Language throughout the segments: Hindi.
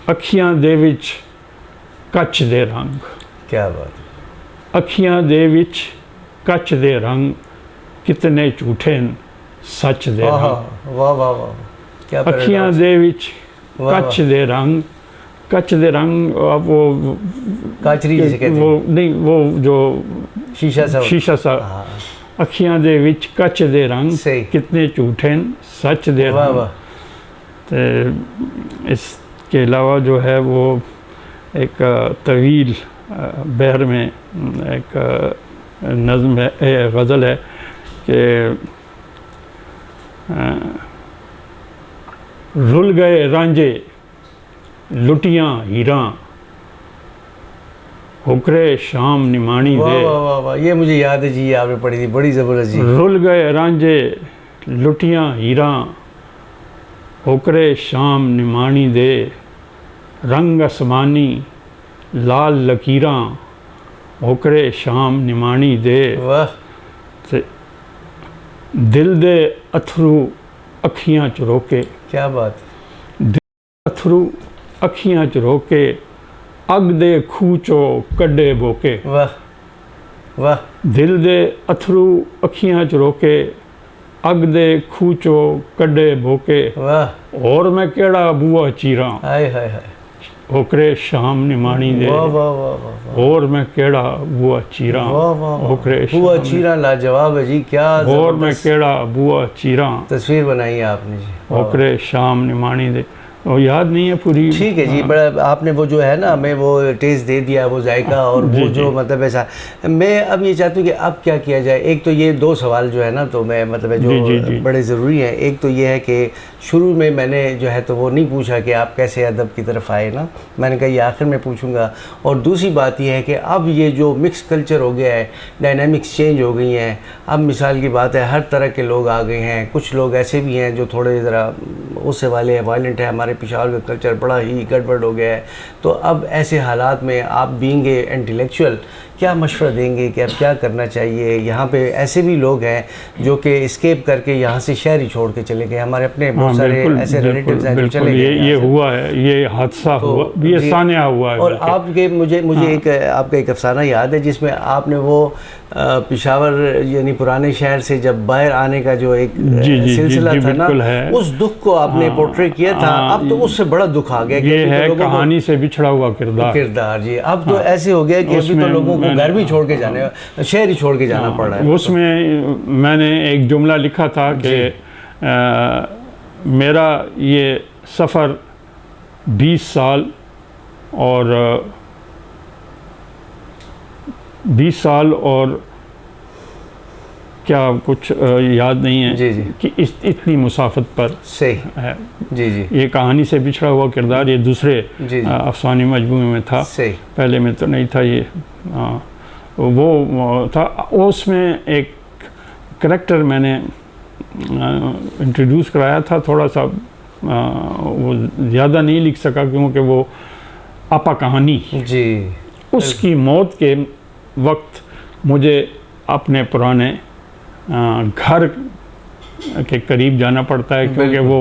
ਅੱਖੀਆਂ ਦੇ ਵਿੱਚ ਕੱਚ ਦੇ ਰੰਗ। क्या बात है। ਅੱਖੀਆਂ ਦੇ ਵਿੱਚ ਕੱਚ ਦੇ ਰੰਗ, ਕਿਤਨੇ ਝੂਠੇ ਨ ਸੱਚ ਦੇ वाह ਰੰਗ। वाह वाह वाह, क्या ਅੱਖੀਆਂ paradox। ਦੇ ਵਿੱਚ वाह, ਕੱਚ ਦੇ रंग, ਕੱਚ ਦੇ रंग वो काचरी जिसे कहते वो हैं, नहीं, वो जो शीशा सा। शीशा सा। हाँ, ਅੱਖੀਆਂ ਦੇ ਵਿੱਚ ਕੱਚ ਦੇ रंग, सही। कितने झूठे न सच दे वाह रंग। वाह। तो इसके अलावा जो है वो एक तवील बहर में एक नज़्म है, गज़ल है कि रुल गए रांझे लुटियाँ हीरां, हुक्रे शाम निमाणी वाह दे। वाह वाह वाह, ये मुझे याद है जी, ये आपने पढ़ी थी, बड़ी ज़बरदस्त जी। रुल गए रांझे लुटियाँ हीरां, हुक्रे शाम निमाणी दे, रंग आसमानी लाल लकीरां, हुक्रे शाम निमाणी दे। वाह, ते दिल दे अथरू अखियां च रोके, क्या बात है। अथरू अखियां च रोके, अग दे खूह चो कड्डे बोके। वाह वाह, दिल दे अथरू अखियां च रोके, अग दे खूह चो कड्डे बोके, वाह, और मैं केड़ा बूआ चीरां, हाय हाय हाय, होकरे शाम निमाणी दे। वाह वाह वाह वाह वाह, और मैं केड़ा बूआ चीरां, वाह वाह वाह, होकरे हुआ शाम। चीरा लाजवाब है जी, क्या और मैं ज़बरदस्त केड़ा बूआ चीरां, तस्वीर बनाई है आपने जी। वाह, होकरे शाम निमाणी दे। और याद नहीं है पूरी। ठीक है जी, बड़ा आपने वो जो है ना, हमें वो टेस्ट दे दिया, वो जायका, और जी, वो जी। जो मतलब ऐसा। मैं अब ये चाहती हूँ कि अब क्या किया जाए। एक तो ये दो सवाल जो है ना, तो मैं मतलब है जो जी, जी, जी। बड़े ज़रूरी हैं। एक तो ये है कि शुरू में मैंने जो है तो वो नहीं पूछा कि आप कैसे अदब की तरफ आए ना, मैंने कहा ये आखिर में पूछूंगा। और दूसरी बात ये है कि अब ये जो मिक्स कल्चर हो गया है, डायनामिक्स चेंज हो गई हैं। अब मिसाल की बात है, हर तरह के लोग आ गए हैं। कुछ लोग ऐसे भी हैं जो थोड़े ज़रा उससे वाले हैं, वायलेंट है। हमारे पिशावर का कल्चर बड़ा ही गड़बड़ हो गया है। तो अब ऐसे हालात में आप बीइंग ए इंटेलेक्चुअल क्या मशवरा देंगे कि अब क्या करना चाहिए? यहाँ पे ऐसे भी लोग हैं जो कि एस्केप करके यहाँ से शहर ही छोड़ के चले गए। हमारे अपने बहुत सारे ऐसे रिलेटिव्स हैं जो चले गए। ये हुआ है, ये हादसा तो हुआ, ये सानिया हुआ है। और आपके मुझे एक आपका एक अफसाना याद है जिसमें आपने वो पिशावर यानी पुराने शहर से जब बाहर आने का जो एक सिलसिला था ना, उस दुख को आपने पोर्ट्रे किया था। अब तो उससे बड़ा दुख आ गया। ये है कहानी से बिछड़ा हुआ किरदार जी। अब तो ऐसे हो गया कि अभी तो लोगों को घर भी छोड़ के जाने, शहर ही छोड़ के जाना पड़ रहा है। उसमें मैंने एक जुमला लिखा था कि मेरा ये सफ़र 20 साल और क्या कुछ याद नहीं है जी जी कि इतनी मुसाफत पर सही है। जी जी, ये कहानी से बिछड़ा हुआ किरदार ये दूसरे अफसानी मजमूए में था, सही, पहले में तो नहीं था। ये वो था। उसमें एक करैक्टर मैंने इंट्रोड्यूस कराया था, थोड़ा सा वो ज़्यादा नहीं लिख सका क्योंकि वो आपा कहानी जी। उसकी मौत के वक्त मुझे अपने पुराने घर के करीब जाना पड़ता है क्योंकि वो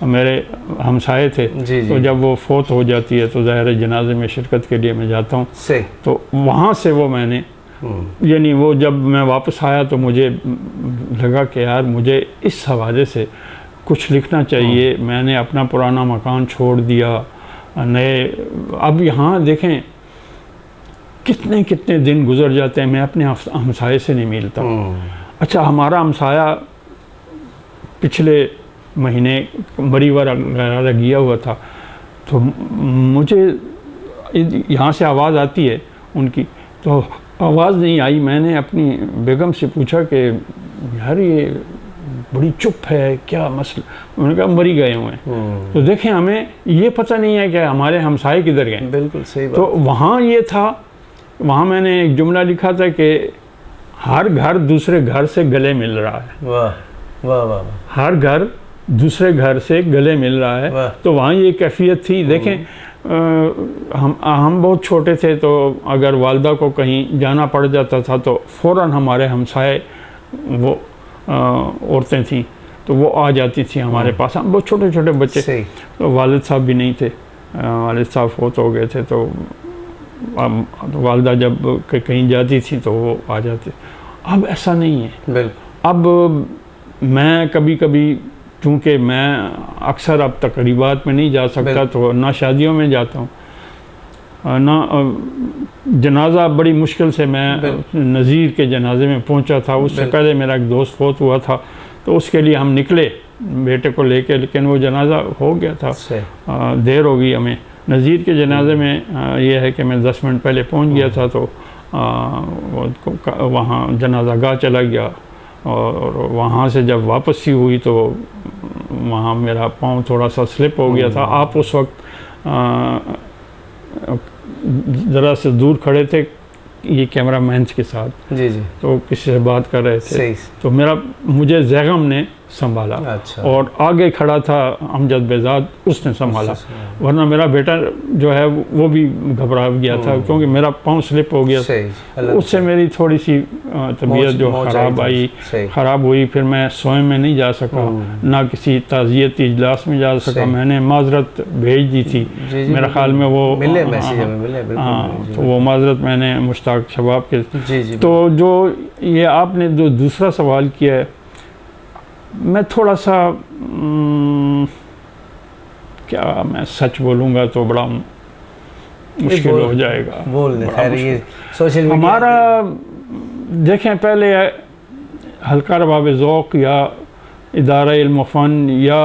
मेरे हमसाए थे। जी, जी। तो जब वो फोत हो जाती है तो ज़ाहिर जनाजे में शिरकत के लिए मैं जाता हूँ। सही। तो वहाँ से वो मैंने यानी वो जब मैं वापस आया तो मुझे लगा कि यार मुझे इस हवाले से कुछ लिखना चाहिए। मैंने अपना पुराना मकान छोड़ दिया, नए। अब यहाँ देखें कितने कितने दिन गुजर जाते हैं, मैं अपने हमसाए से नहीं मिलता। अच्छा, हमारा हमसाया पिछले महीने मरीवर गया हुआ था, तो मुझे यहाँ से आवाज़ आती है उनकी, तो आवाज़ नहीं आई। मैंने अपनी बेगम से पूछा कि यार ये बड़ी चुप है, क्या मसला? उन्होंने कहा मरी गए हुए हैं। तो देखें हमें ये पता नहीं है कि हमारे हमसाए किधर गए। बिल्कुल सही बात। तो वहाँ ये था, वहाँ मैंने एक जुमला लिखा था कि हर घर दूसरे घर से गले मिल रहा है। वाह वाह वाह। हर घर दूसरे घर से गले मिल रहा है। तो वहाँ ये कैफियत थी। देखें हम बहुत छोटे थे, तो अगर वालदा को कहीं जाना पड़ जाता था तो फ़ौरन हमारे हमसाए वो औरतें थीं तो वो आ जाती थी हमारे पास। हम बहुत छोटे छोटे बच्चे, तो वालिद साहब भी नहीं थे, वालिद साहब फौत हो गए थे, तो वालदा जब कहीं जाती थी तो वो आ जाते। अब ऐसा नहीं है। बिल्कुल। अब मैं कभी कभी, चूँकि मैं अक्सर अब तकरीबात में नहीं जा सकता, तो ना शादियों में जाता हूँ, ना जनाजा बड़ी मुश्किल से मैं नज़ीर के जनाजे में पहुँचा था। उससे पहले मेरा एक दोस्त फौत हुआ था, तो उसके लिए हम निकले बेटे को लेके, लेकिन वो जनाजा हो गया था, देर हो गई हमें। नज़ीर के जनाजे में ये है कि मैं 10 मिनट पहले पहुँच गया था, तो वहाँ जनाजा गाह चला गया, और वहाँ से जब वापसी हुई तो वहाँ मेरा पाँव थोड़ा सा स्लिप हो गया था। आप उस वक्त ज़रा से दूर खड़े थे ये कैमरा मैन के साथ, जी जी, तो किसी से बात कर रहे थे, सही। तो मुझे जैगम ने संभाला। अच्छा। और आगे खड़ा था अमजद बेजाद, उसने संभाला, वरना मेरा बेटा जो है वो भी घबरा गया था, क्योंकि मेरा पाँव स्लिप हो गया। उससे मेरी थोड़ी सी तबीयत जो ख़राब हुई। फिर मैं सोए में नहीं जा सका, ना किसी ताज़ियती इजलास में जा सका। मैंने माजरत भेज दी थी, मेरा ख्याल में वो मिले मैसेज में मिले। तो वो माजरत मैंने मुश्ताक शबाब के। तो जो ये आपने जो दूसरा सवाल किया है, मैं थोड़ा सा क्या मैं सच बोलूँगा तो बड़ा मुश्किल हो जाएगा बोलने। खैर ये सोशल मीडिया हमारा देखें, पहले हल्का रबाब ज़ौक़ या इदारा इल्म फ़न या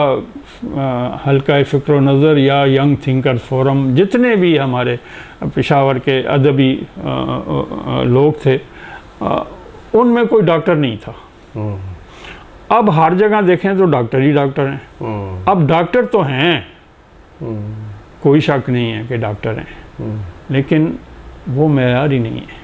हल्का फ़िक्र नज़र या यंग थिंकर फोरम, जितने भी हमारे पेशावर के अदबी लोग थे, उनमें कोई डॉक्टर नहीं था। अब हर जगह देखें तो डॉक्टर ही डॉक्टर हैं। अब डॉक्टर तो हैं, कोई शक नहीं है कि डॉक्टर हैं, लेकिन वो मेयार ही नहीं है।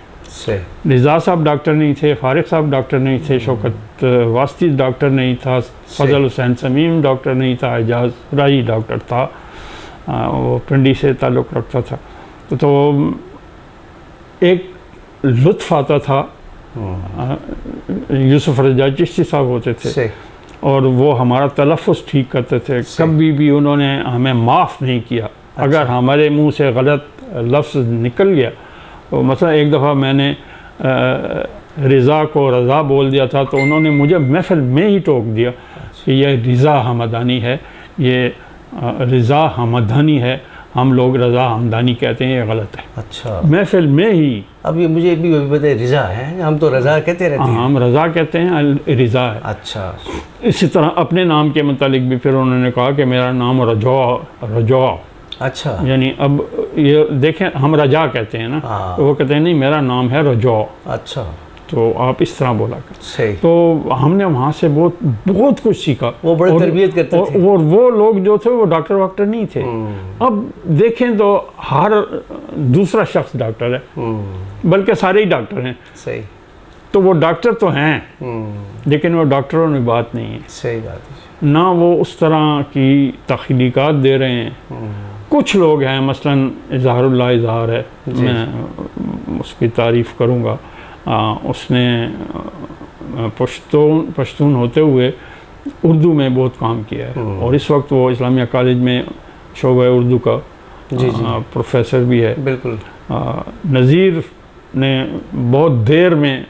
रिज़ा साहब डॉक्टर नहीं थे, फारिक साहब डॉक्टर नहीं थे, शौकत वास्ती डॉक्टर नहीं था, फजल हुसैन समीम डॉक्टर नहीं था, एजाज राही डॉक्टर था, वो पिंडी से ताल्लुक़ रखता था। तो एक लुत्फ़ आता था। यूसुफ रजा चिश्ती साहब होते थे, और वो हमारा तलफ़्फ़ुज़ ठीक करते थे। कभी भी उन्होंने हमें माफ़ नहीं किया। अगर हमारे मुंह से गलत लफ्ज़ निकल गया, तो मसलन एक दफ़ा मैंने रिज़ा को रज़ा बोल दिया था, तो उन्होंने मुझे महफ़िल में ही टोक दिया कि ये रिज़ा हमदानी है, ये रिज़ा हमदानी है, हम लोग रज़ा हमदानी कहते हैं, ये गलत है। अच्छा। महफ़िल में ही। अब ये मुझे भी बताए, रिज़ा है, हम तो रज़ा कहते रहते हैं। हम रज़ा कहते हैं, रिज़ा है। अच्छा। इसी तरह अपने नाम के मुतालिक भी फिर उन्होंने कहा कि मेरा नाम रजा। अच्छा। यानी अब ये देखें, हम रजा कहते हैं ना, तो वो कहते हैं नहीं मेरा नाम है रजा। अच्छा। तो आप इस तरह बोला कर। सही। तो हमने वहाँ से बहुत कुछ सीखा। वो बड़ी तरबियत करते थे। और वो लोग जो थे वो डॉक्टर नहीं थे। अब देखें तो हर दूसरा शख्स डॉक्टर है, बल्कि सारे ही डॉक्टर हैं। सही। तो वो डॉक्टर तो हैं, लेकिन वो डॉक्टरों में बात नहीं है। सही बात है। ना वो उस तरह की तख्लीकात दे रहे हैं। कुछ लोग हैं, मसलन इज़हारुल्लाह इज़हार है, मैं उसकी तारीफ़ करूँगा। उसने पश्तून होते हुए उर्दू में बहुत काम किया है, और इस वक्त वो इस्लामिया कॉलेज में शोबा उर्दू का प्रोफेसर भी है। बिल्कुल। नज़ीर ने बहुत देर में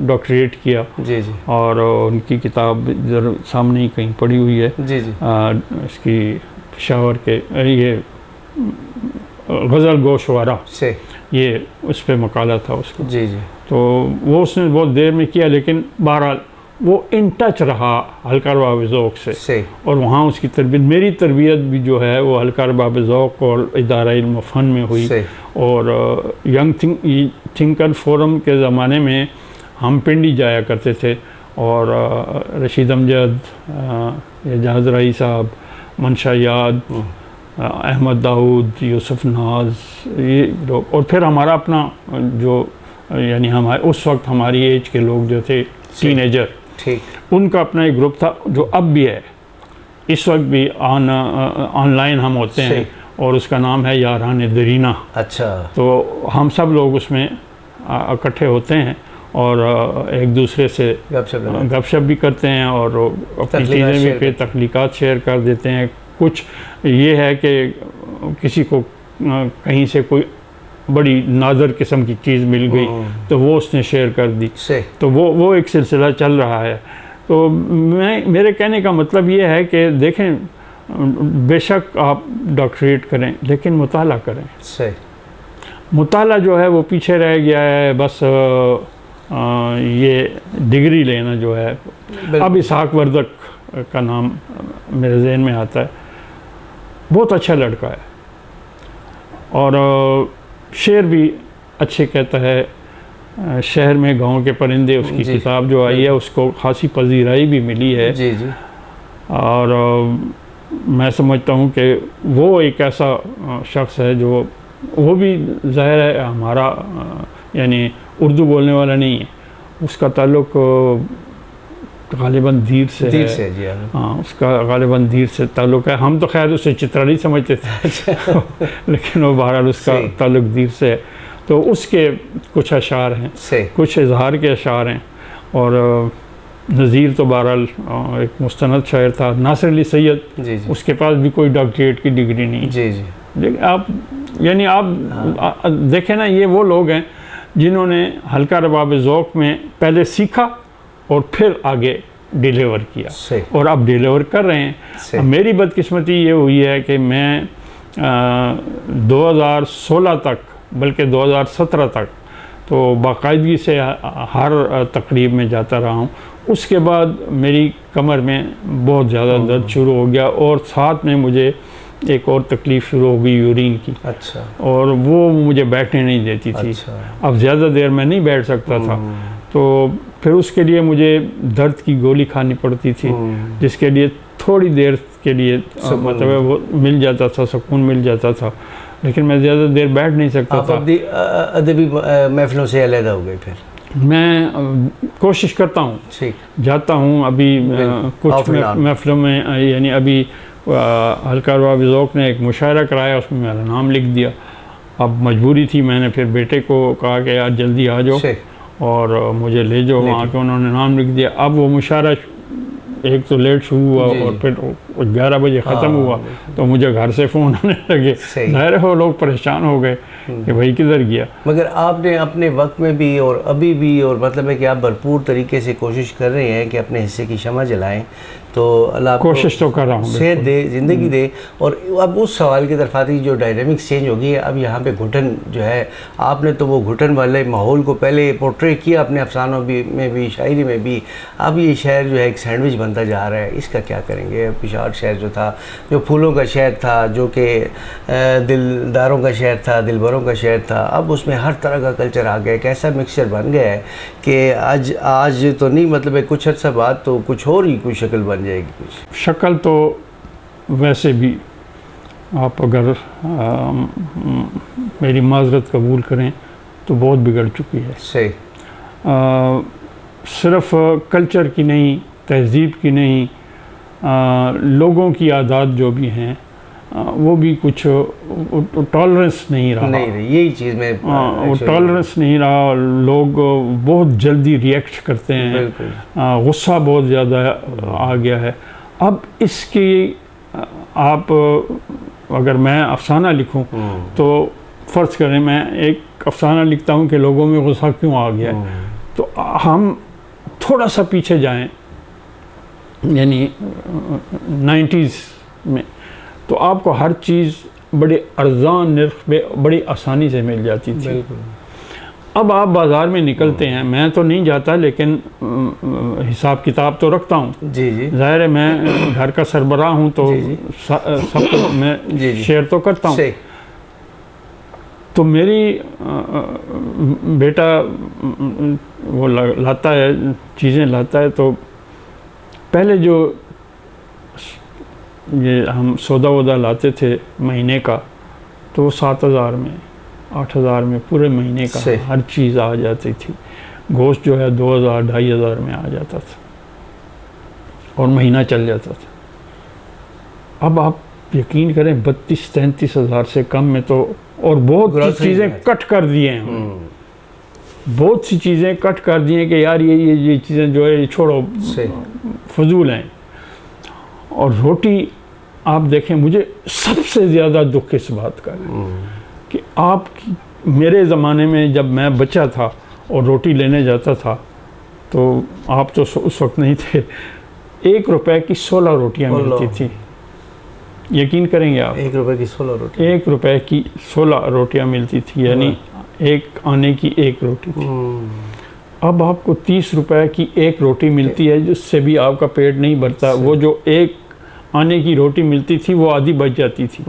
डॉक्टरेट किया। जी। और उनकी किताब इधर सामने ही कहीं पड़ी हुई है। जी। इसकी पेशावर के ये गज़ल गोशवारा से ये उस पर मकाला था उसका। जी। तो वो उसने बहुत देर में किया, लेकिन बहरहाल वो इन टच रहा हल्का रबाब ज़ौक़ से। और वहाँ उसकी तरबियत, मेरी तरबियत भी जो है वो हल्का रबाब ज़ौक़ और इदारा इल्म फ़न में हुई। और यंग थिंकर फोरम के ज़माने में हम पिंडी जाया करते थे, और रशीद अमजद, एजाज राही साहब, मंशा याद, अहमद दाऊद, यूसुफ नाज, ये लोग, और फिर हमारा अपना जो यानी हमारे उस वक्त हमारी एज के लोग जो थे, टीनेजर, ठीक, उनका अपना एक ग्रुप था जो अब भी है, इस वक्त भी ऑनलाइन हम होते हैं, और उसका नाम है यारान दरीना। अच्छा। तो हम सब लोग उसमें इकट्ठे होते हैं और एक दूसरे से गपशप भी करते हैं, और अपनी चीज़ें भी तख्लीकात शेयर कर देते हैं। कुछ ये है कि किसी को कहीं से कोई बड़ी नादर किस्म की चीज़ मिल गई तो वो उसने शेयर कर दी, सही। तो वो एक सिलसिला चल रहा है। तो मेरे कहने का मतलब ये है कि देखें, बेशक आप डॉक्टरेट करें लेकिन मुताला करें। सही। मुताला जो है वो पीछे रह गया है, बस ये डिग्री लेना जो है। अब इसहाक वर्दक का नाम मेरे जहन में आता है, बहुत अच्छा लड़का है और शेर भी अच्छे कहता है। शहर में गांव के परिंदे उसकी किताब जो आई है उसको खासी पजीराई भी मिली है। जी जी। और मैं समझता हूँ कि वो एक ऐसा शख्स है जो, वो भी ज़ाहिर है हमारा यानी उर्दू बोलने वाला नहीं है, उसका ताल्लुक़ गालिबन दीर से है। जी हाँ, उसका गालिबन दीर से ताल्लुक़ है। हम तो खैर उसे चित्राली समझते थे लेकिन वो बहरहाल उसका ताल्लुक़ दीर से है। तो उसके कुछ अशार हैं, कुछ इजहार के अशार हैं। और नज़ीर तो बहरहाल एक मुस्तनद शायर था। नासिर अली सैयद, उसके पास भी कोई डॉक्टरेट की डिग्री नहीं। जी जी। लेकिन आप यानी आप देखें ना, ये वो लोग हैं जिन्होंने हल्का रबाब ज़ौक़ में पहले सीखा और फिर आगे डिलीवर किया और अब डिलीवर कर रहे हैं। अब मेरी बदकिस्मती ये हुई है कि मैं 2016 तक, बल्कि 2017 तक तो बाकायदगी से हर तकरीब में जाता रहा हूँ। उसके बाद मेरी कमर में बहुत ज़्यादा दर्द शुरू हो गया और साथ में मुझे एक और तकलीफ़ शुरू हो गई यूरिन की। अच्छा। और वो मुझे बैठने नहीं देती थी। अच्छा। अब ज़्यादा देर मैं नहीं बैठ सकता था, तो फिर उसके लिए मुझे दर्द की गोली खानी पड़ती थी, जिसके लिए थोड़ी देर के लिए मतलब वो मिल जाता था, सुकून मिल जाता था, लेकिन मैं ज़्यादा देर बैठ नहीं सकता था। आप अदबी महफिलों से अलग हो गए फिर? मैं कोशिश करता हूँ, जाता हूँ। अभी कुछ महफिलों में, यानी अभी हल्का रबाब ज़ौक़ ने एक मुशायरा कराया, उसमें मेरा नाम लिख दिया। अब मजबूरी थी, मैंने फिर बेटे को कहा कि यार जल्दी आ जाओ और मुझे ले जाओ। वहाँ के उन्होंने नाम लिख दिया। अब वो मुशायरा एक तो लेट शुरू हुआ और फिर 11 बजे ख़त्म हुआ, तो मुझे घर से फ़ोन आने लगे। ज़ाहिर है वो लोग परेशान हो गए कि भाई किधर गया। मगर आपने अपने वक्त में भी और अभी भी, और मतलब है कि आप भरपूर तरीके से कोशिश कर रहे हैं कि अपने हिस्से की शमा जलाएं, तो अल्लाह कोशिश तो कर रहा हूँ, सेहत दे, ज़िंदगी दे। और अब उस सवाल की तरफ आती, जो डायनामिक्स चेंज हो गई है, अब यहाँ पे घुटन जो है, आपने तो वो घुटन वाले माहौल को पहले पोर्ट्रे किया अपने अफसानों में भी, शायरी में भी। अब ये शहर जो है एक सैंडविच बनता जा रहा है, इसका क्या करेंगे? पिशावर शहर जो था, जो फूलों का शहर था, जो कि दिलदारों का शहर था, दिलबरों का शहर था, अब उसमें हर तरह का कल्चर आ गया। एक ऐसा मिक्सचर बन गया है कि आज तो नहीं, मतलब है कुछ अर्सा बाद तो कुछ और ही कोई शक्ल बन जाएगी। कुछ शक्ल तो वैसे भी आप अगर मेरी माजरत कबूल करें तो बहुत बिगड़ चुकी है। सही। सिर्फ कल्चर की नहीं, तहज़ीब की नहीं, लोगों की आदत जो भी हैं वो भी कुछ टॉलरेंस नहीं रहा। यही चीज़ में वो टॉलरेंस नहीं रहा। लोग बहुत जल्दी रिएक्ट करते हैं, गुस्सा बहुत ज़्यादा आ गया है। अब इसकी आप अगर मैं अफसाना लिखूं तो फ़र्ज़ करें मैं एक अफसाना लिखता हूं कि लोगों में गुस्सा क्यों आ गया है, तो हम थोड़ा सा पीछे जाएं, यानी 90s में, तो आपको हर चीज़ बड़े अर्ज़ान निर्ख पे बड़ी आसानी से मिल जाती थी। अब आप बाज़ार में निकलते हैं, मैं तो नहीं जाता लेकिन हिसाब किताब तो रखता हूँ। जी जी। ज़ाहिर है मैं घर का सरबराह हूँ, तो सबको मैं शेयर तो करता हूँ। तो मेरी बेटा वो लाता है, चीज़ें लाता है, तो पहले जो ये हम सौदा वौदा लाते थे महीने का, तो 7,000 में 8,000 में पूरे महीने का हर चीज़ आ जाती थी। गोश्त जो है 2,000 2,500 में आ जाता था और महीना चल जाता था। अब आप यकीन करें 32-33 हज़ार से कम में तो, और बहुत सी चीज़ें कट कर दिए हैं, बहुत सी चीज़ें कट कर दी हैं कि यार ये चीज़ें जो है ये छोड़ो, फजूल हैं। और रोटी आप देखें, मुझे सबसे ज़्यादा दुख इस बात का है कि आप मेरे ज़माने में जब मैं बच्चा था और रोटी लेने जाता था, तो आप तो उस वक्त नहीं थे, 1 रुपए की 16 रोटियां मिलती थी। यकीन करेंगे आप? 1 रुपए की 16 रोटी। 1 रुपए की 16 रोटियां मिलती थी, यानी एक आने की 1 रोटी थी। अब आपको 30 रुपए की 1 रोटी मिलती है, जिससे भी आपका पेट नहीं भरता। वो जो एक आने की रोटी मिलती थी वो आधी बच जाती थी,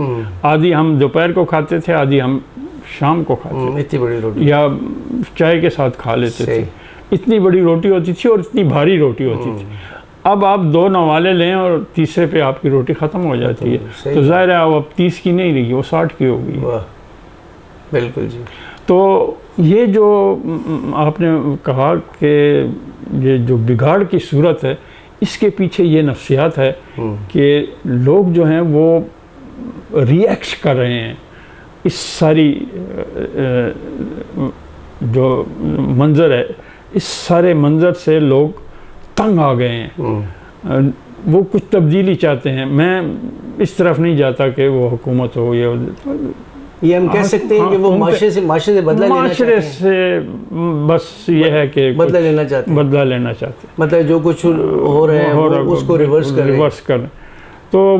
आधी हम दोपहर को खाते थे, आधी हम शाम को खाते थे, इतनी बड़ी रोटी, या चाय के साथ खा लेते थे। इतनी बड़ी रोटी होती थी और इतनी भारी रोटी होती थी। अब आप 2 नवाले लें और तीसरे पे आपकी रोटी ख़त्म हो जाती है, तो जाहिर है अब 30 की नहीं रही, वो 60 की होगी। बिल्कुल जी। तो ये जो आपने कहा कि ये जो बिगाड़ की सूरत है, इसके पीछे ये नफ्सियात है कि लोग जो हैं वो रिएक्ट कर रहे हैं इस सारी जो मंज़र है, इस सारे मंज़र से लोग तंग आ गए हैं। वो कुछ तब्दीली चाहते हैं। मैं इस तरफ नहीं जाता कि वो हुकूमत हो, ये हम कह सकते हैं कि वो माशरे से बदला लेना चाहते हैं। माशरे से बस ये है कि बदला लेना चाहते हैं, मतलब जो कुछ हो रहा है उसको रिवर्स कर। तो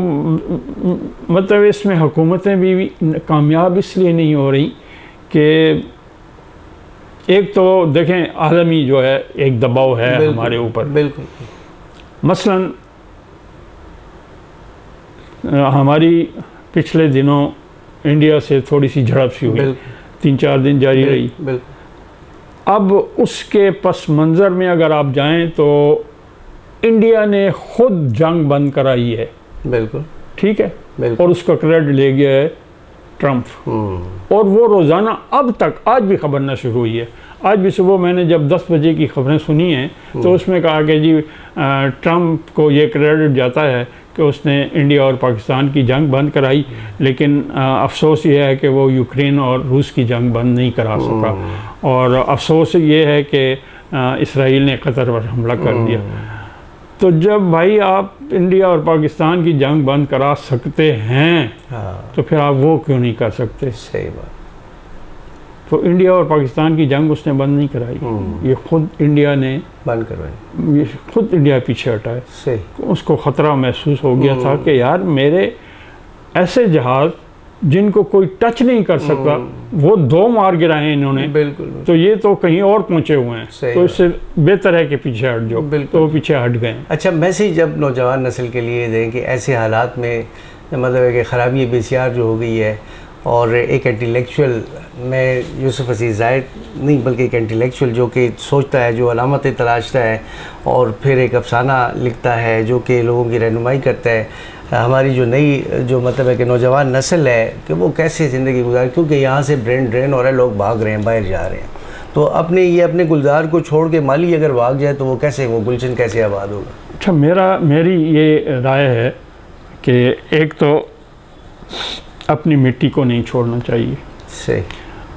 मतलब इसमें हुकूमतें भी कामयाब इसलिए नहीं हो रही कि एक तो देखें आलमी जो है एक दबाव है हमारे ऊपर। बिल्कुल। मसलन हमारी पिछले दिनों इंडिया से थोड़ी सी झड़प सी हुई, 3-4 दिन जारी रही। अब उसके पस मंज़र में अगर आप जाएं तो इंडिया ने खुद जंग बंद कराई है। बिल्कुल ठीक है, और उसका क्रेडिट ले गया है ट्रंप। और वो रोज़ाना अब तक आज भी खबर ना शुरू हुई है। आज भी सुबह मैंने जब 10 बजे की खबरें सुनी हैं तो उसमें कहा कि जी ट्रंप को ये क्रेडिट जाता है कि उसने इंडिया और पाकिस्तान की जंग बंद कराई, लेकिन अफसोस ये है कि वो यूक्रेन और रूस की जंग बंद नहीं करा सका। और अफसोस ये है कि इसराइल ने कतर पर हमला कर दिया। तो जब भाई आप इंडिया और पाकिस्तान की जंग बंद करा सकते हैं तो फिर आप वो क्यों नहीं कर सकते? सही बात। तो इंडिया और पाकिस्तान की जंग उसने बंद नहीं कराई, ये खुद इंडिया ने बंद करवाई, ये खुद इंडिया पीछे हटा है। सही। उसको ख़तरा महसूस हो गया था कि यार मेरे ऐसे जहाज़ जिनको कोई टच नहीं कर सकता वो 2 मार गिराए इन्होंने। बिल्कुल। तो ये तो कहीं और पहुंचे हुए हैं, तो इससे बेहतर है कि पीछे हट जाओ। तो वो पीछे हट गए। अच्छा, मैसेज जब नौजवान नस्ल के लिए दें कि ऐसे हालात में मतलब है कि ख़राबी बेसियार जो हो गई है, और एक इंटेलेक्चुअल में यूसुफ अजीज़ ज़ाहिद नहीं बल्कि एक इंटेलेक्चुअल जो कि सोचता है, जो अलामतें तलाशता है और फिर एक अफसाना लिखता है जो कि लोगों की रहनुमाई करता है, हमारी जो नई जो मतलब है कि नौजवान नस्ल है कि वो कैसे ज़िंदगी गुजारे, क्योंकि यहाँ से ब्रेन ड्रेन हो रहा है, लोग भाग रहे हैं, बाहर जा रहे हैं। तो अपने गुलजार को छोड़ के माली अगर भाग जाए तो वो कैसे, वो गुलशन कैसे आबाद होगा? अच्छा, मेरी ये राय है कि एक तो अपनी मिट्टी को नहीं छोड़ना चाहिए। सही।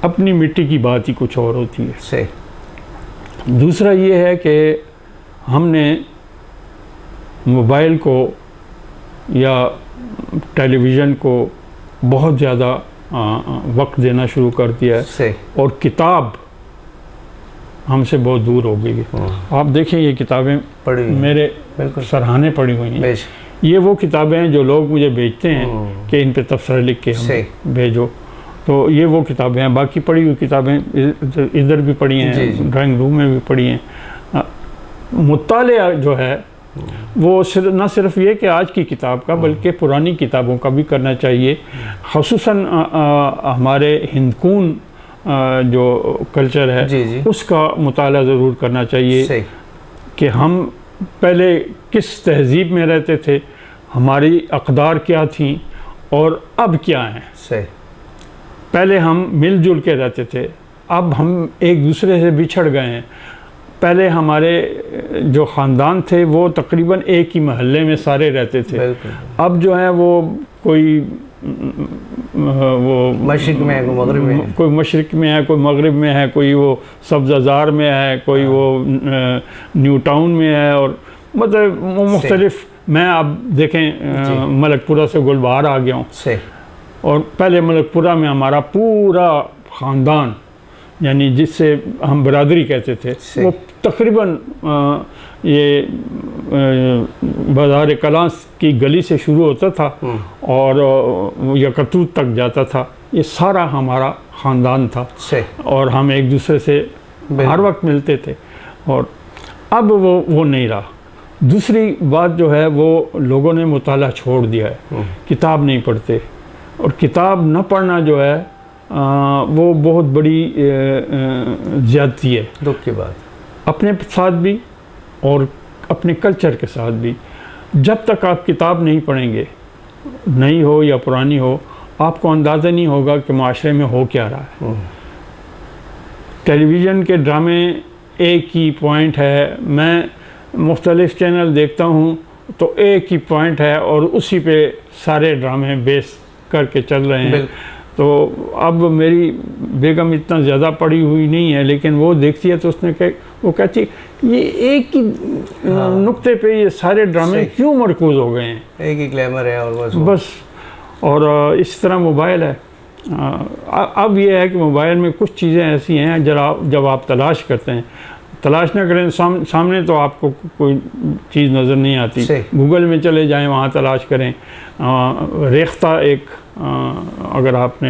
अपनी मिट्टी की बात ही कुछ और होती है। सही। दूसरा ये है कि हमने मोबाइल को या टेलीविज़न को बहुत ज़्यादा वक्त देना शुरू कर दिया है। सही। और किताब हमसे बहुत दूर हो गई है। आप देखें ये किताबें पढ़ी मेरे सराहने पड़ी हुई हैं। ये वो किताबें हैं जो लोग मुझे भेजते हैं कि इन पे तबसरा लिख के हमें भेजो, तो ये वो किताबें हैं। बाकी पढ़ी हुई किताबें इधर भी पढ़ी हैं, ड्राइंग रूम में भी पढ़ी हैं। मुतालिया जो है वो न सिर्फ ये कि आज की किताब का बल्कि पुरानी किताबों का भी करना चाहिए। ख़ुसूसन हमारे हिंदकून जो कल्चर है उसका मुताला ज़रूर करना चाहिए कि हम पहले किस तहज़ीब में रहते थे, हमारी अक़दार क्या थी और अब क्या हैं। पहले हम मिलजुल के रहते थे, अब हम एक दूसरे से बिछड़ गए हैं। पहले हमारे जो ख़ानदान थे वो तकरीबन एक ही महल्ले में सारे रहते थे। अब जो है वो कोई वो मशरिक़ में है, कोई मगरिब में है, कोई मशरिक़ में है, कोई मगरिब में है, कोई वो सब्ज़ाज़ार में है, कोई वो न्यू टाउन में है, और मतलब मुख्तलिफ़ मैं अब देखें मलकपुरा से गुलबहार आ गया हूँ, सही। और पहले मलकपुरा में हमारा पूरा ख़ानदान, यानी जिससे हम बरादरी कहते थे, वो तकरीबन ये बाज़ार कलां की गली से शुरू होता था और यकतूत तक जाता था। ये सारा हमारा ख़ानदान था और हम एक दूसरे से हर वक्त मिलते थे। और अब वो नहीं रहा। दूसरी बात जो है, वो लोगों ने मुताला छोड़ दिया है, किताब नहीं पढ़ते। और किताब न पढ़ना जो है वो बहुत बड़ी ज़्यादती है, दुख की बात, अपने साथ भी और अपने कल्चर के साथ भी। जब तक आप किताब नहीं पढ़ेंगे, नई हो या पुरानी हो, आपको अंदाज़ा नहीं होगा कि माशरे में हो क्या रहा है। टेलीविज़न के ड्रामे एक ही पॉइंट है, मैं मुख्तलिफ चैनल देखता हूँ तो एक ही पॉइंट है और उसी पे सारे ड्रामे बेस करके चल रहे हैं। तो अब मेरी बेगम इतना ज़्यादा पढ़ी हुई नहीं है, लेकिन वो देखती है तो वो कहती है ये एक ही नुक्ते पे ये सारे ड्रामे क्यों मरकूज़ हो गए हैं, एक ही ग्लैमर है और बस। और इस तरह मोबाइल है। अब ये है कि मोबाइल में कुछ चीज़ें ऐसी हैं जब आप तलाश करते हैं, तलाश ना करें सामने तो आपको कोई चीज़ नज़र नहीं आती। गूगल में चले जाएं, वहाँ तलाश करें। रेख्ता एक अगर आपने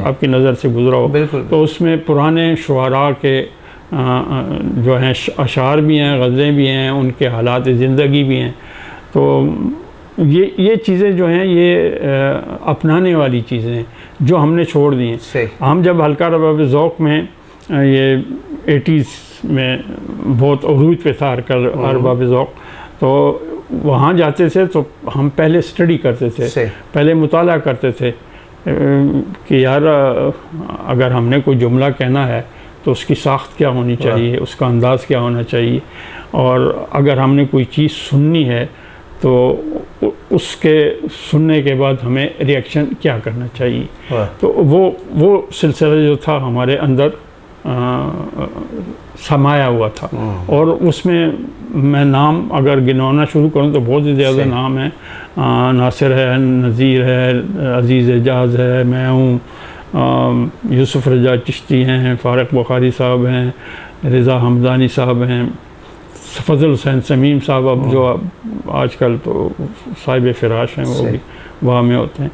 आपकी नज़र से गुजरा हो तो उसमें पुराने शुआरा के जो हैं अशार भी हैं, गज़लें भी हैं, उनके हालात ज़िंदगी भी हैं। तो ये चीज़ें जो हैं ये अपनाने वाली चीज़ें हैं जो हमने छोड़ दी हैं। हम जब हल्का रबाब ज़ौक़ में ये 80s में बहुत अरूज पे था अरबाब ज़ौक़, तो वहाँ जाते थे तो हम पहले स्टडी करते थे, पहले मुताला करते थे कि यार अगर हमने कोई जुमला कहना है तो उसकी साख्त क्या होनी चाहिए, उसका अंदाज़ क्या होना चाहिए, और अगर हमने कोई चीज़ सुननी है तो उसके सुनने के बाद हमें रिएक्शन क्या करना चाहिए। तो वो सिलसिला जो था हमारे अंदर समाया हुआ था। और उसमें मैं नाम अगर गिनवाना शुरू करूं तो बहुत ही ज़्यादा नाम है। नासिर है, नज़ीर है, अज़ीज़ एजाज़ है, मैं हूँ, यूसुफ रजा चिश्ती हैं, फ़ारुक बुखारी साहब हैं, रिज़ा हमदानी साहब हैं, फजल हुसैन समीम साहब अब जो आजकल तो साहिब फ़िराश हैं, वो भी वहाँ में होते हैं।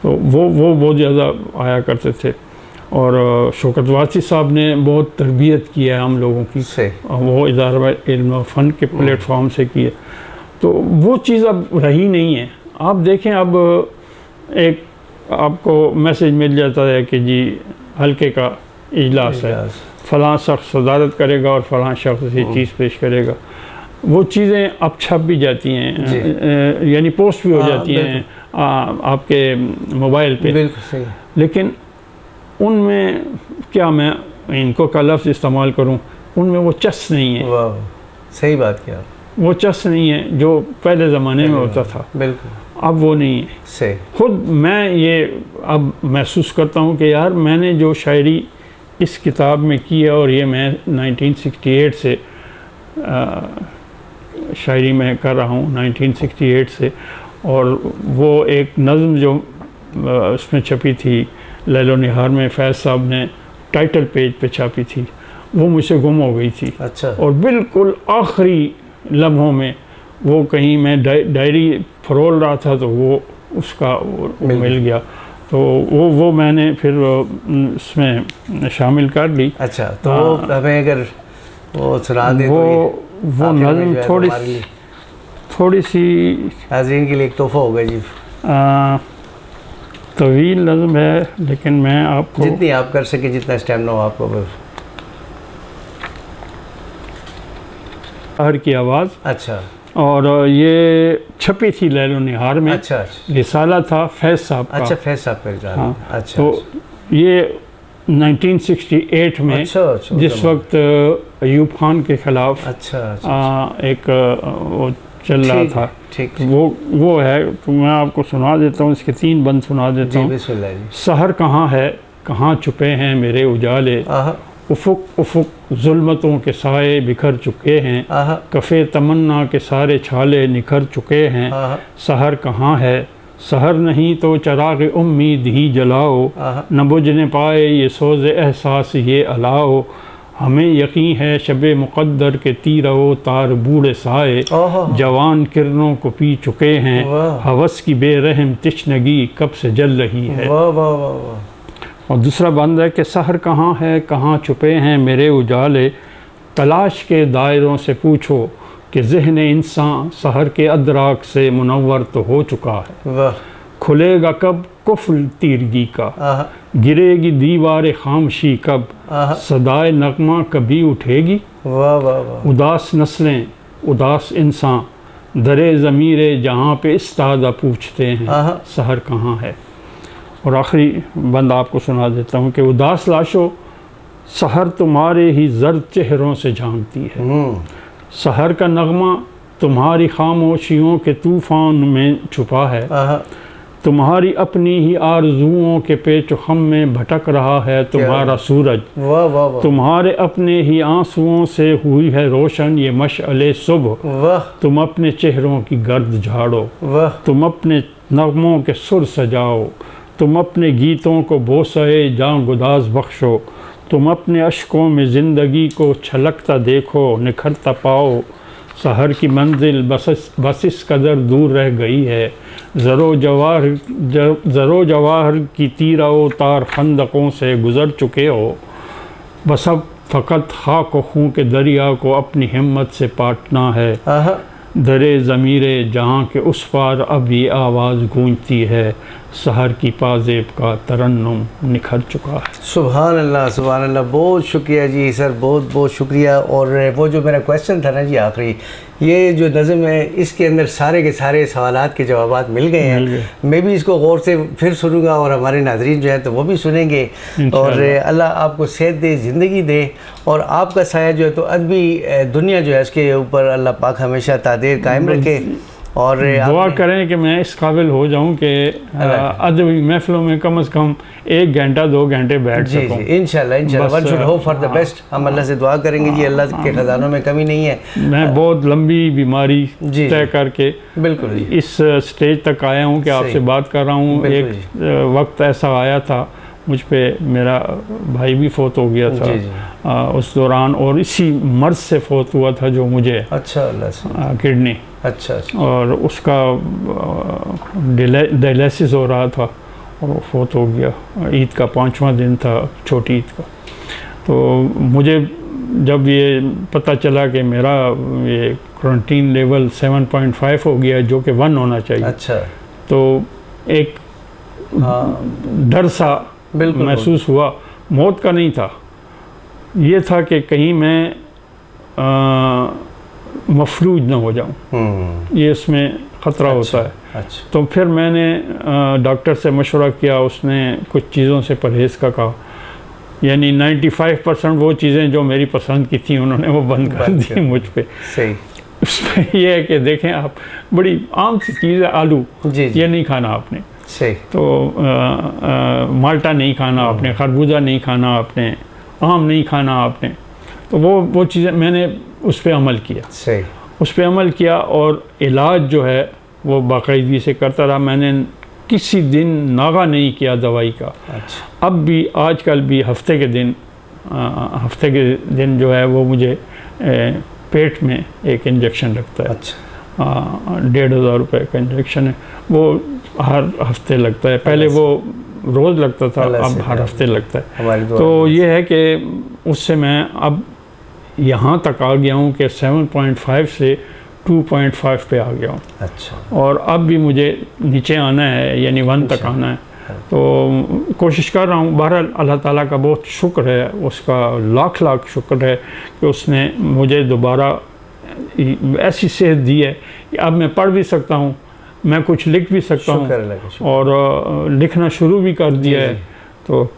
तो वो बहुत ज़्यादा आया करते थे। और शौकत वासी साहब ने बहुत तरबियत की है हम लोगों की, वो इदारा इल्म फ़न के प्लेटफॉर्म से की है। तो वो चीज़ अब रही नहीं है। आप देखें अब एक आपको मैसेज मिल जाता है कि जी हल्के का इजलास है, फ़लाँ शख्स सदारत करेगा और फ़लाँ शख्स ये चीज़ पेश करेगा। वो चीज़ें अब छप भी जाती हैं, यानी पोस्ट भी हो जाती हैं आपके मोबाइल पे। लेकिन उनमें क्या, मैं इनको का लफ्ज़ इस्तेमाल करूं, उनमें वो चस नहीं है। वाह, सही बात किया। वो चस नहीं है जो पहले ज़माने में होता था। बिल्कुल, अब वो नहीं है। सही। खुद मैं ये अब महसूस करता हूं कि यार मैंने जो शायरी इस किताब में की है, और ये मैं 1968 से शायरी में कर रहा हूँ, 1968 से। और वो एक नज़्म जो उसमें छपी थी लैलो निहार में, फैज़ साहब ने टाइटल पेज पे छापी थी, वो मुझसे गुम हो गई थी। अच्छा। और बिल्कुल आखिरी लम्हों में वो कहीं मैं डायरी फरोल रहा था तो वो उसका मिल गया। तो वो मैंने फिर उसमें शामिल कर ली। अच्छा, तो हमें अगर वो सुना दे वो नज़्म थोड़ी सी नाज़रीन के लिए एक तोहफ़ा होगा जी। तवील नज़्म है, लेकिन मैं आपको जितनी आप कर सके, जितना स्टैमिना हो आपको। बस हर की आवाज़। अच्छा। और ये छपी थी लैलो निहार में। अच्छा। रिसाला था फैज़ साहब का। अच्छा, फैज़ साहब का रिसाला। हाँ। अच्छा। तो ये 1968 में जिस वक्त अयूब खान के खिलाफ एक वो चल रहा था, ठीक। वो है, तो मैं आपको सुना देता हूँ, इसके 3 बंद सुना देता हूँ। सहर कहाँ है, कहाँ छुपे हैं मेरे उजाले, उफुक उफुक जुल्मतों के साए बिखर चुके हैं, आहा, कफ़े तमन्ना के सारे छाले निखर चुके हैं। आहा, सहर कहाँ है, सहर नहीं तो चराग उम्मीद ही जलाओ, आहा, न बुझने पाए ये सोज़ एहसास ये अलाओ। हमें यकीन है शबे मुक़द्दर के तीरो तार बूढ़े साए, ओहो, जवान किरणों को पी चुके हैं। वाह। हवस की बेरहम तिश्नगी कब से जल रही है। वाह वाह वाह वाह, और दूसरा बंद है कि सहर कहाँ है, कहाँ छुपे हैं मेरे उजाले, तलाश के दायरों से पूछो कि ज़हन इंसान सहर के अदराक से मुनव्वर तो हो चुका है। वाह, खुलेगा कब कुफ्ल तीरगी का, आहा, गिरेगी दीवार खामशी कब, आहा, सदाए नगमा कभी उठेगी। वाह वाह वाह, उदास नस्लें उदास इंसान, दरे ज़मीरे जहाँ पे इस्तादा पूछते हैं आहा, सहर कहाँ है। और आखिरी बंद आपको सुना देता हूँ कि उदास लाशों, सहर तुम्हारे ही जर्द चेहरों से झांकती है। सहर का नगमा तुम्हारी खामोशियों के तूफान में छुपा है। आहा, तुम्हारी अपनी ही आरज़ुओं के पेच खम में भटक रहा है तुम्हारा सूरज। वाह वाह वाह, तुम्हारे अपने ही आंसुओं से हुई है रोशन ये मशअले सुबह। वाह तुम अपने चेहरों की गर्द झाड़ो, वाह, तुम अपने नगमों के सुर सजाओ, तुम अपने गीतों को बोसए जां गुदाज बख्शो, तुम अपने अश्कों में ज़िंदगी को छलकता देखो निखरता पाओ। सहर की मंजिल बस इस कदर दूर रह गई है, ज़रो जवाहर की तीरा तार खंदकों से गुज़र चुके हो। बस अब फ़कत खाक व खून के दरिया को अपनी हिम्मत से पाटना है। आहा, दरे ज़मीरे जहाँ के उस पार अब ये आवाज़ गूंजती है, सहर की पाजेब का तरन्नुम निखर चुका है। सुभान अल्लाह सुभान अल्लाह, बहुत शुक्रिया जी सर, बहुत बहुत शुक्रिया। और वो जो मेरा क्वेश्चन था ना जी आखिरी, ये जो नज़म है इसके अंदर सारे के सारे सवालात के जवाबात मिल गए हैं। मैं भी इसको गौर से फिर सुनूंगा और हमारे नाज़रीन जो है तो वो भी सुनेंगे। और अल्लाह आपको सेहत दे, ज़िंदगी दे, और आपका साया जो है तो अदबी दुनिया जो है उसके ऊपर अल्लाह पाक हमेशा तादेर कायम रखे। और दुआ करें कि मैं इस काबिल हो जाऊं कि अदबी महफिलों में कम से कम 1 घंटा 2 घंटे बैठ जी सकूं। जी, इंशाल्लाह इंशाल्लाह, one should hope for the best. हम अल्लाह से दुआ करेंगे जी, अल्लाह के ख़जानों में कमी नहीं है। मैं बहुत लंबी बीमारी जी, तय करके बिल्कुल जी, इस स्टेज तक आया हूं कि आपसे बात कर रहा हूं। बिल्कुल एक वक्त ऐसा आया था मुझ पे, मेरा भाई भी फौत हो गया था जी जी, उस दौरान, और इसी मर्ज़ से फौत हुआ था जो मुझे अच्छा अल्लाह से, किडनी, अच्छा अच्छा, और उसका डायलिसिस हो रहा था और वो फौत हो गया। ईद का 5वां दिन था, छोटी ईद का। तो मुझे जब ये पता चला कि मेरा ये क्वारंटीन लेवल 7.5 हो गया जो कि 1 होना चाहिए, अच्छा, तो एक हाँ डर सा बिल्कुल महसूस हुआ। मौत का नहीं था, ये था कि कहीं मैं मफलूज ना हो जाऊं, ये इसमें ख़तरा होता है। अच्छा, तो फिर मैंने डॉक्टर से मशवरा किया, उसने कुछ चीज़ों से परहेज़ का कहा, यानी 95% वो चीज़ें जो मेरी पसंद की थी उन्होंने वो बंद कर दी मुझ पे। सही, उसमें ये है कि देखें आप, बड़ी आम सी चीज़ है आलू, जी जी, ये नहीं खाना आपने, सही, तो माल्टा नहीं खाना आपने, खरबूजा नहीं खाना आपने, आम नहीं खाना आपने। तो वो चीज़ें मैंने उस पर अमल किया, सही, उस पर अमल किया, और इलाज जो है वो बाकायदगी से करता रहा। मैंने किसी दिन नागा नहीं किया दवाई का। अच्छा, अब भी आजकल भी हफ्ते के दिन जो है वो मुझे पेट में एक इंजेक्शन लगता है। अच्छा, 1,500 रुपये का इंजेक्शन है, वो हर हफ्ते लगता है। पहले वो रोज़ लगता था, अब हर हफ्ते लगता है। हमारी दुआ तो ये है कि उससे मैं अब यहाँ तक आ गया हूँ कि 7.5 से 2.5 पे आ गया हूँ। अच्छा, और अब भी मुझे नीचे आना है, यानी 1 तक आना है। तो कोशिश कर रहा हूँ। बहरहाल अल्लाह ताला का बहुत शुक्र है, उसका लाख लाख शुक्र है कि उसने मुझे दोबारा ऐसी सेहत दी है कि अब मैं पढ़ भी सकता हूँ, मैं कुछ लिख भी सकता हूँ, शुक्र अल्लाह का, शुक्र। और लिखना शुरू भी कर दिया है। तो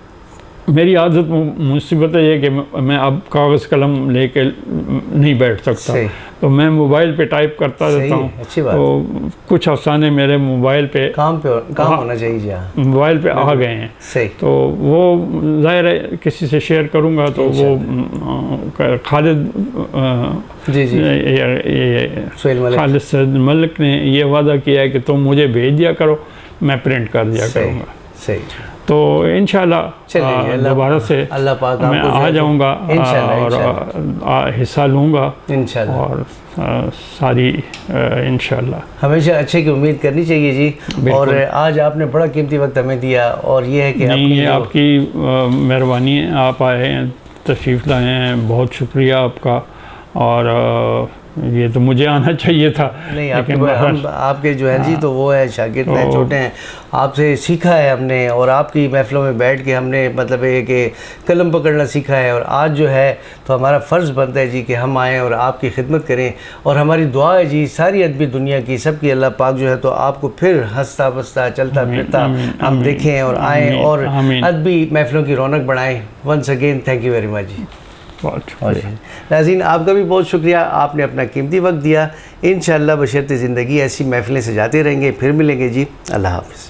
मेरी आदत मुसीबत है ये कि मैं अब कागज़ कलम लेके नहीं बैठ सकता। तो मैं मोबाइल पे टाइप करता सही रहता है, हूँ। अच्छी बात। तो कुछ अफसाने मेरे मोबाइल पे काम होना चाहिए जी। हाँ, मोबाइल पे आ गए हैं, सही। तो वो ज़ाहिर है किसी से शेयर करूँगा तो वो खालिद जी जी सुहेल मलिक। खालिद सैद मलिक ने ये वादा किया है कि तुम मुझे भेज दिया करो, मैं प्रिंट कर दिया सही करूँगा। सही। तो इंशाल्लाह दोबारा से अल्लाह पाक मैं आपको जो आ है तो- जाऊँगा इंशाल्लाह, और हिस्सा लूँगा इंशाल्लाह। और सारी इंशाल्लाह। हमेशा अच्छे की उम्मीद करनी चाहिए जी। और आज आपने बड़ा कीमती वक्त हमें दिया, और ये है कि नहीं, अपनी ये जो आपकी मेहरबानी है, आप आए हैं, तशरीफ़ लाए हैं, बहुत शुक्रिया आपका। और ये तो मुझे आना चाहिए था, नहीं, लेकिन हम आपके जो हैं जी तो वो है शागिर्द हैं, तो- छोटे हैं, आपसे सीखा है हमने, और आपकी महफिलों में बैठ के हमने मतलब ये कि कलम पकड़ना सीखा है। और आज जो है तो हमारा फ़र्ज़ बनता है जी कि हम आएँ और आपकी खिदमत करें। और हमारी दुआ है जी सारी अदबी दुनिया की, सबकी, अल्लाह पाक जो है तो आपको फिर हंसता बसता चलता फिरता हम देखें और आएँ और अदबी महफिलों की रौनक बढ़ाएँ। Once again thank you very much जी। बहुत शुक्रिया। नाज़रीन, आपका भी बहुत शुक्रिया, आपने अपना कीमती वक्त दिया। इंशाअल्लाह बशर्ते ज़िंदगी ऐसी महफिलें सजाते रहेंगे, फिर मिलेंगे जी। अल्लाह हाफ़िज़।